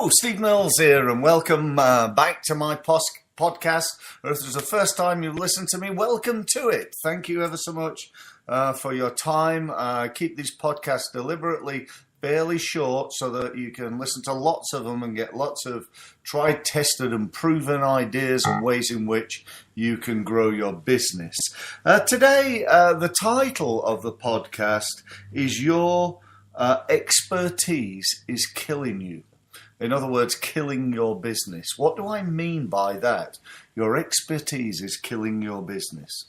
Hello, Steve Mills here, and welcome back to my podcast. Or if this is the first time you've listened to me, welcome to it. Thank you ever so much for your time. Keep these podcasts deliberately fairly short so that you can listen to lots of them and get lots of tried, tested and proven ideas and ways in which you can grow your business. Today, the title of the podcast is Your Expertise is Killing You. In other words, killing your business. What do I mean by that? Your expertise is killing your business.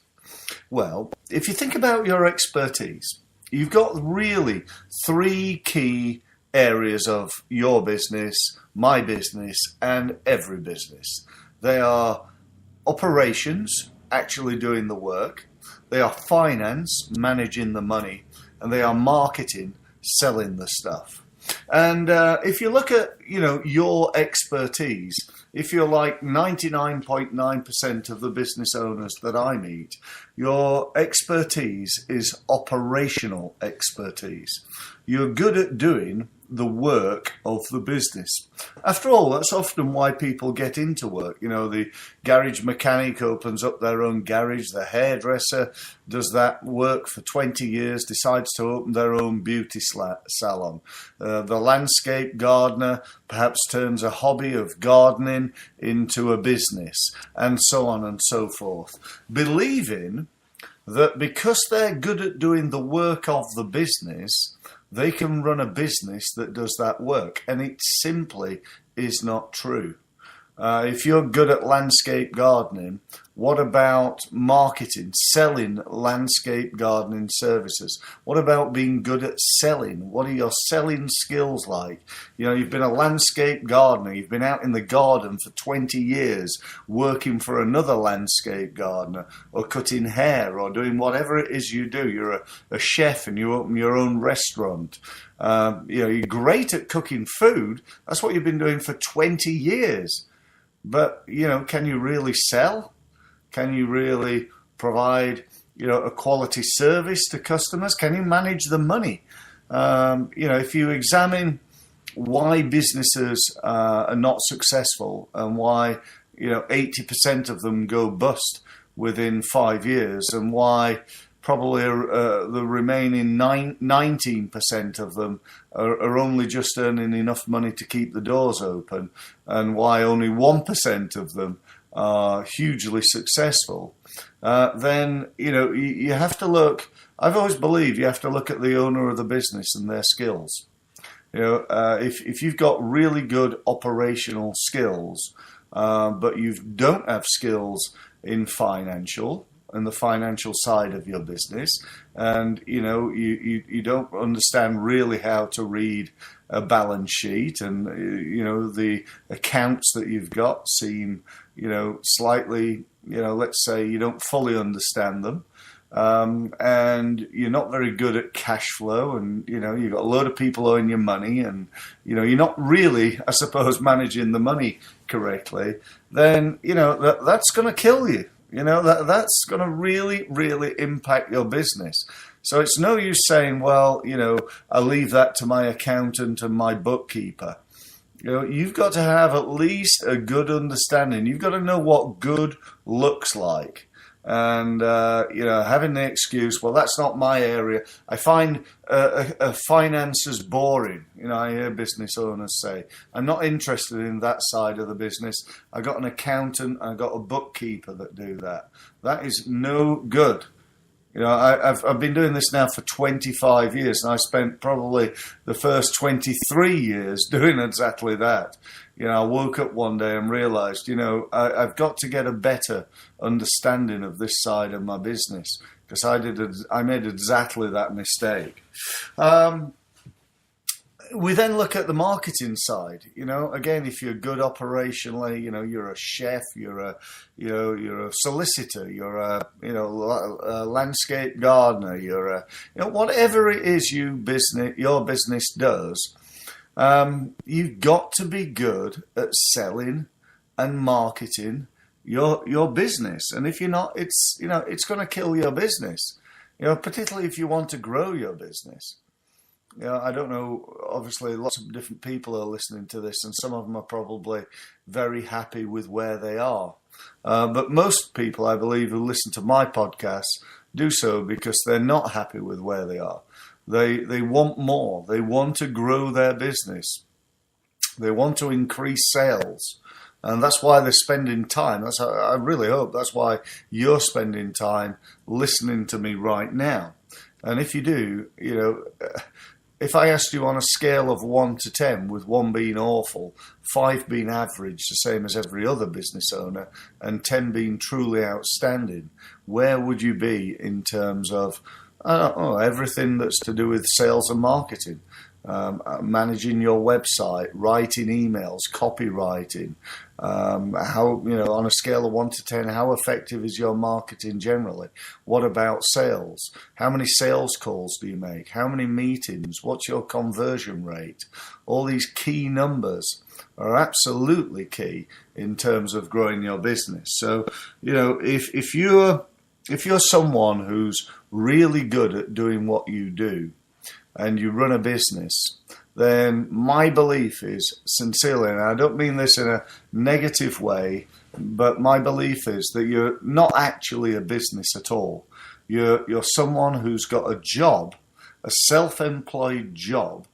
Well, if you think about your expertise, you've got really three key areas of your business, my business, and every business. They are operations, actually doing the work. They are finance, managing the money. And they are marketing, selling the stuff. And if you look at, your expertise, if you're like 99.9% of the business owners that I meet, your expertise is operational expertise. You're good at doing the work of the business. After all, that's often why people get into work. The garage mechanic opens up their own garage. The hairdresser does that work for 20 years, decides to open their own beauty salon. The landscape gardener perhaps turns a hobby of gardening into a business, and so on and so forth. Believing that because they're good at doing the work of the business, they can run a business that does that work. And it simply is not true. If you're good at landscape gardening, what about marketing, selling landscape gardening services? What about being good at selling? What are your selling skills like? You've been a landscape gardener. You've been out in the garden for 20 years working for another landscape gardener or cutting hair or doing whatever it is you do. You're a chef and you open your own restaurant. You're great at cooking food. That's what you've been doing for 20 years. But, can you really sell? Can you really provide, a quality service to customers? Can you manage the money? If you examine why businesses are not successful and why, 80% of them go bust within 5 years and why probably the remaining 19% of them are only just earning enough money to keep the doors open, and why only 1% of them are hugely successul, then, you have to look. I've always believed you have to look at the owner of the business and their skills. If you've got really good operational skills, but you don't have skills in financial, and the financial side of your business, and you don't understand really how to read a balance sheet, and the accounts that you've got seem slightly, let's say you don't fully understand them, and you're not very good at cash flow, and you've got a load of people owing you money, and you're not really, I suppose, managing the money correctly, then that's going to kill you. That's going to really, really impact your business. So it's no use saying, well, I'll leave that to my accountant and my bookkeeper. You've got to have at least a good understanding. You've got to know what good looks like. And, having the excuse, well, that's not my area. I find finances boring. I hear business owners say, I'm not interested in that side of the business. I got an accountant, I got a bookkeeper that do that. That is no good. I've been doing this now for 25 years, and I spent probably the first 23 years doing exactly that. I woke up one day and realized, I've got to get a better understanding of this side of my business, because I made exactly that mistake. We then look at the marketing side. Again, if you're good operationally, you're a chef, you're a solicitor, you're a landscape gardener, you're a whatever it is your business does. You've got to be good at selling and marketing your business, and if you're not, it's going to kill your business. Particularly if you want to grow your business. I don't know. Obviously, lots of different people are listening to this, and some of them are probably very happy with where they are. But most people, I believe, who listen to my podcasts do so because they're not happy with where they are. They want more. They want to grow their business. They want to increase sales. And that's why they're spending time. I really hope that's why you're spending time listening to me right now. And if you do, if I asked you on a scale of 1 to 10, with 1 being awful, 5 being average, the same as every other business owner, and 10 being truly outstanding, where would you be in terms of, I don't know, everything that's to do with sales and marketing? Managing your website, writing emails, copywriting, how, on a scale of 1 to 10, how effective is your marketing generally? What about sales? How many sales calls do you make? How many meetings? What's your conversion rate? All these key numbers are absolutely key in terms of growing your business. So, if you're someone who's really good at doing what you do, and you run a business, then my belief is, sincerely, and I don't mean this in a negative way, but my belief is that you're not actually a business at all. You're someone who's got a job, a self-employed job,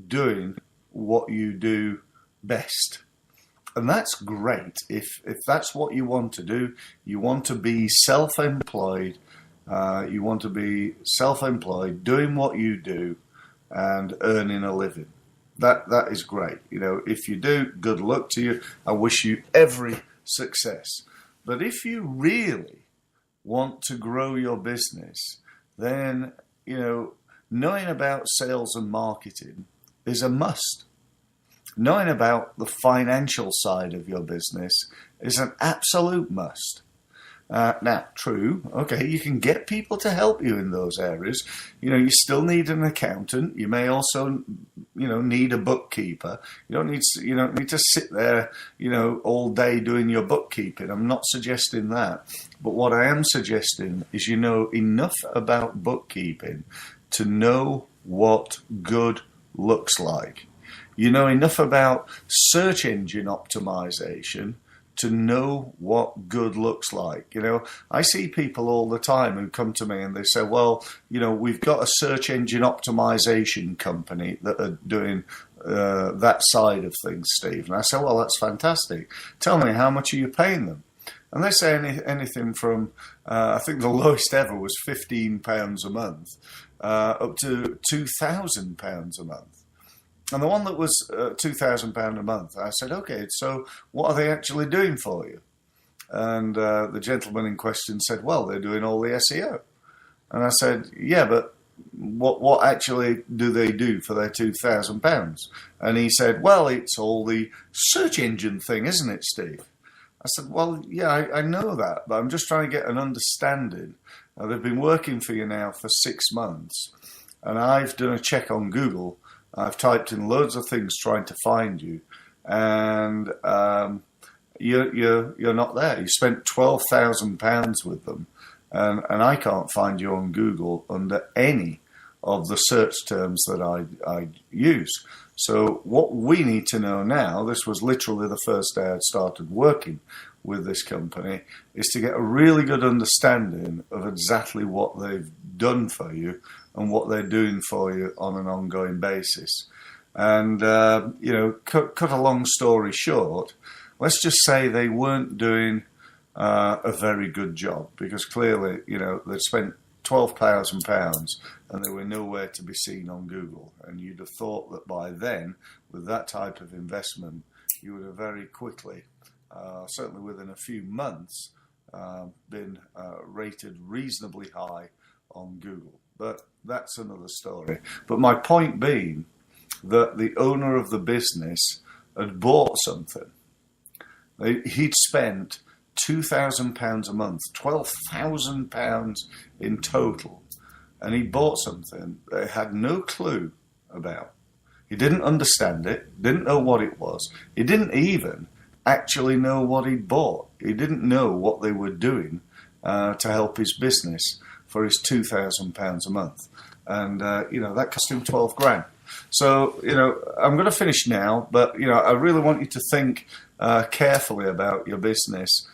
doing what you do best. And that's great. If that's what you want to do, you want to be self-employed. You want to be self-employed, doing what you do, and earning a living. That is great. If you do, good luck to you. I wish you every success. But if you really want to grow your business, then, knowing about sales and marketing is a must. Knowing about the financial side of your business is an absolute must. Now, true, okay, you can get people to help you in those areas. You still need an accountant. You may also, need a bookkeeper. You don't need to sit there, all day doing your bookkeeping. I'm not suggesting that. But what I am suggesting is you know enough about bookkeeping to know what good looks like. You know enough about search engine optimization to know what good looks like. I see people all the time who come to me and they say, well, we've got a search engine optimization company that are doing that side of things, Steve. And I say, well, that's fantastic. Tell me, how much are you paying them? And they say anything from, I think the lowest ever was £15 a month, up to £2,000 a month. And the one that was £2,000 a month, I said, okay, so what are they actually doing for you? And the gentleman in question said, well, they're doing all the SEO. And I said, yeah, but what actually do they do for their £2,000? And he said, well, it's all the search engine thing, isn't it, Steve? I said, well, yeah, I know that, but I'm just trying to get an understanding. They've been working for you now for 6 months, and I've done a check on Google. I've typed in loads of things trying to find you, and you're not there. You spent £12,000 with them, and I can't find you on Google under any of the search terms that I use. So what we need to know now, this was literally the first day I'd started working with this company, is to get a really good understanding of exactly what they've done for you and what they're doing for you on an ongoing basis. And, cut a long story short, let's just say they weren't doing a very good job, because clearly, they'd spent £12,000 and they were nowhere to be seen on Google. And you'd have thought that by then, with that type of investment, you would have very quickly, certainly within a few months, been rated reasonably high on Google. But that's another story. But my point being that the owner of the business had bought something. He'd spent £2,000 a month, £12,000 in total, and he bought something that he had no clue about. He didn't understand it, didn't know what it was. He didn't even actually know what he'd bought. He didn't know what they were doing to help his business for his £2,000 a month. and that cost him 12 grand. So I'm going to finish now, but I really want you to think carefully about your business,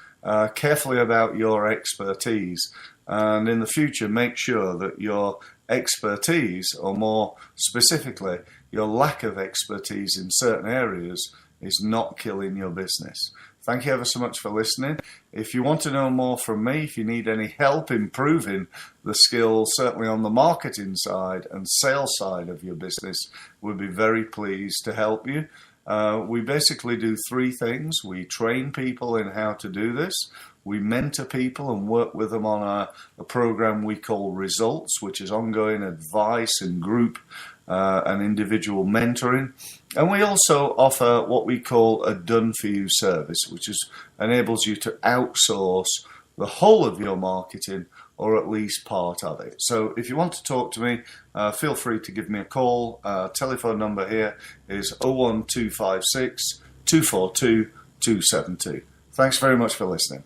carefully about your expertise, and in the future make sure that your expertise, or more specifically your lack of expertise in certain areas, is not killing your business. Thank you ever so much for listening. If you want to know more from me, if you need any help improving the skills, certainly on the marketing side and sales side of your business, we'd be very pleased to help you. We basically do three things. We train people in how to do this. We mentor people and work with them on a program we call Results, which is ongoing advice and group and individual mentoring. And we also offer what we call a done-for-you service, which enables you to outsource the whole of your marketing, or at least part of it. So if you want to talk to me, feel free to give me a call. Telephone number here is 01256 242 272. Thanks very much for listening.